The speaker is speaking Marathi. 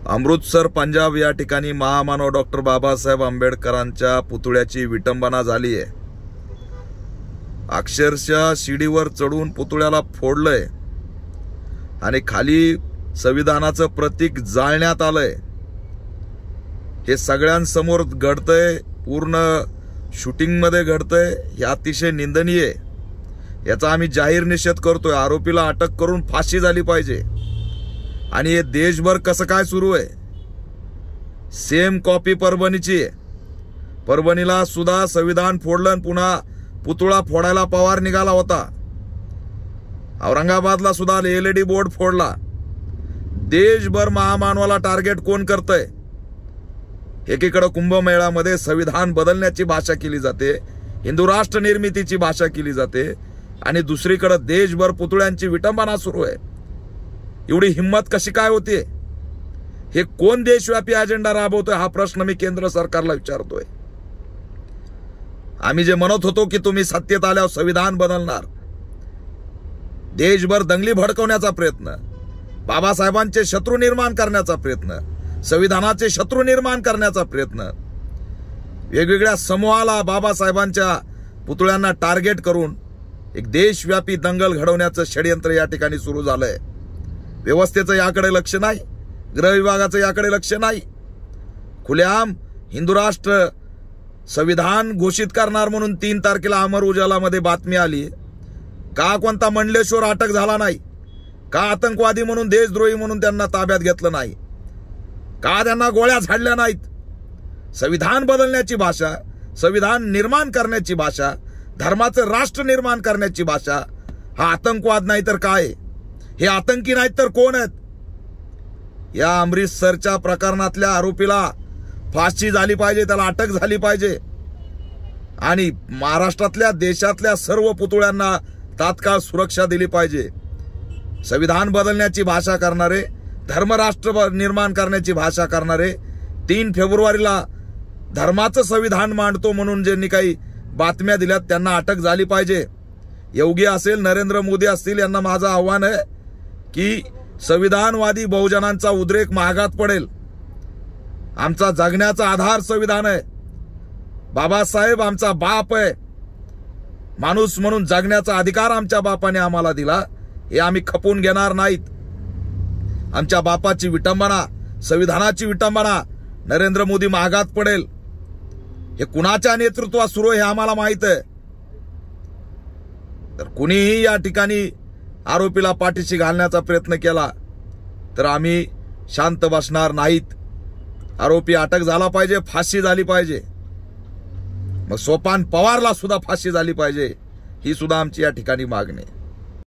अमृतसर पंजाब या ठिकाणी महामानव डॉक्टर बाबासाहेब आंबेडकरांच्या पुतळ्याची विटंबना झाली आहे। अक्षरशः शिडीवर चढून पुतळ्याला फोडलंय आणि खाली संविधानाचं प्रतीक जाळण्यात आलंय। हे सगळ्यांसमोर घडतंय, पूर्ण शूटिंग मध्ये घडतंय। हे अतिशय निंदनीय आहे। याचा आम्ही जाहीर निषेध करतोय। आरोपीला अटक करून फाशी झाली पाहिजे। आणि हे देशभर कसं काय सुरू आहे? सेम कॉपी परभणीची आहे। परभणीला सुद्धा संविधान फोडलं आणि पुन्हा पुतळा फोडायला पवार निघाला होता। औरंगाबादला सुद्धा LED बोर्ड फोडला। देशभर महामानवाला टार्गेट कोण करतंय? एकीकडे कुंभमेळ्यामध्ये संविधान बदलण्याची भाषा केली जाते, हिंदू राष्ट्र निर्मितीची भाषा केली जाते, आणि दुसरीकडे देशभर पुतळ्यांची विटंबना सुरू आहे। एवढी हिम्मत कशी काय होते? हे कोण देशव्यापी अजेंडा राबवतोय हा प्रश्न मी केंद्र सरकारला विचारतोय। आम्ही जे म्हणत होतो की तुम्ही सत्तेत आल्यावर संविधान बदलणार, देशभर दंगली भडकवण्याचा प्रयत्न, बाबासाहेबांचे शत्रू निर्माण करण्याचा प्रयत्न, संविधानाचे शत्रू निर्माण करण्याचा प्रयत्न, वेगवेगळ्या समूहाला बाबासाहेबांच्या पुतळ्यांना टार्गेट करून एक देशव्यापी दंगल घडवण्याचं षडयंत्र या ठिकाणी सुरू झालंय। व्यवस्थेचं याकडे लक्ष नाही, गृह विभागाचं याकडे लक्ष नाही। खुलेआम हिंदू राष्ट्र संविधान घोषित करणार म्हणून 3 तारखेला अमर उजालामध्ये बातमी आली। का कोणता मंडलेश्वर अटक झाला नाही? का आतंकवादी म्हणून, देशद्रोही म्हणून त्यांना ताब्यात घेतलं नाही? का त्यांना गोळ्या झाडल्या नाहीत? संविधान बदलण्याची भाषा, संविधान निर्माण करण्याची भाषा, धर्माचं राष्ट्र निर्माण करण्याची भाषा हा आतंकवाद नाही तर काय? हे आतंकी नाहीत तर कोण आहेत? या अमृतसरच्या प्रकरणातल्या आरोपीला फाशी झाली पाहिजे, त्याला अटक झाली पाहिजे। आणि महाराष्ट्रातल्या, देशातल्या सर्व पुतळ्यांना तात्काळ सुरक्षा दिली पाहिजे। संविधान बदलण्याची भाषा करणारे, धर्मराष्ट्र निर्माण करण्याची भाषा करणारे, 3 फेब्रुवारीला धर्माचं संविधान मांडतो म्हणून ज्यांनी काही बातम्या दिल्यात त्यांना अटक झाली पाहिजे। योगी असेल, नरेंद्र मोदी असतील, यांना माझं आव्हान आहे की संविधानवादी बहुजनांचा उद्रेक महागात पडेल। आमचा जगण्याचा आधार संविधान आहे। बाबासाहेब आमचा बाप आहे। माणूस म्हणून जगण्याचा अधिकार आमच्या बापाने आम्हाला दिला, हे आम्ही खपून घेणार नाहीत। आमच्या बापाची विटंबना, संविधानाची विटंबना नरेंद्र मोदी महागात पडेल। हे कुणाच्या नेतृत्वात सुरू आहे हे आम्हाला माहित आहे। तर कुणीही या ठिकाणी आरोपीला पाठीशी घालण्याचा प्रयत्न केला तर आम्ही शांत बसणार नाहीत। आरोपी अटक झाला पाहिजे, फाशी झाली पाहिजे। मग सोपान पवारला सुद्धा फाशी झाली पाहिजे, ही सुद्धा आमची या ठिकाणी मागणी आहे।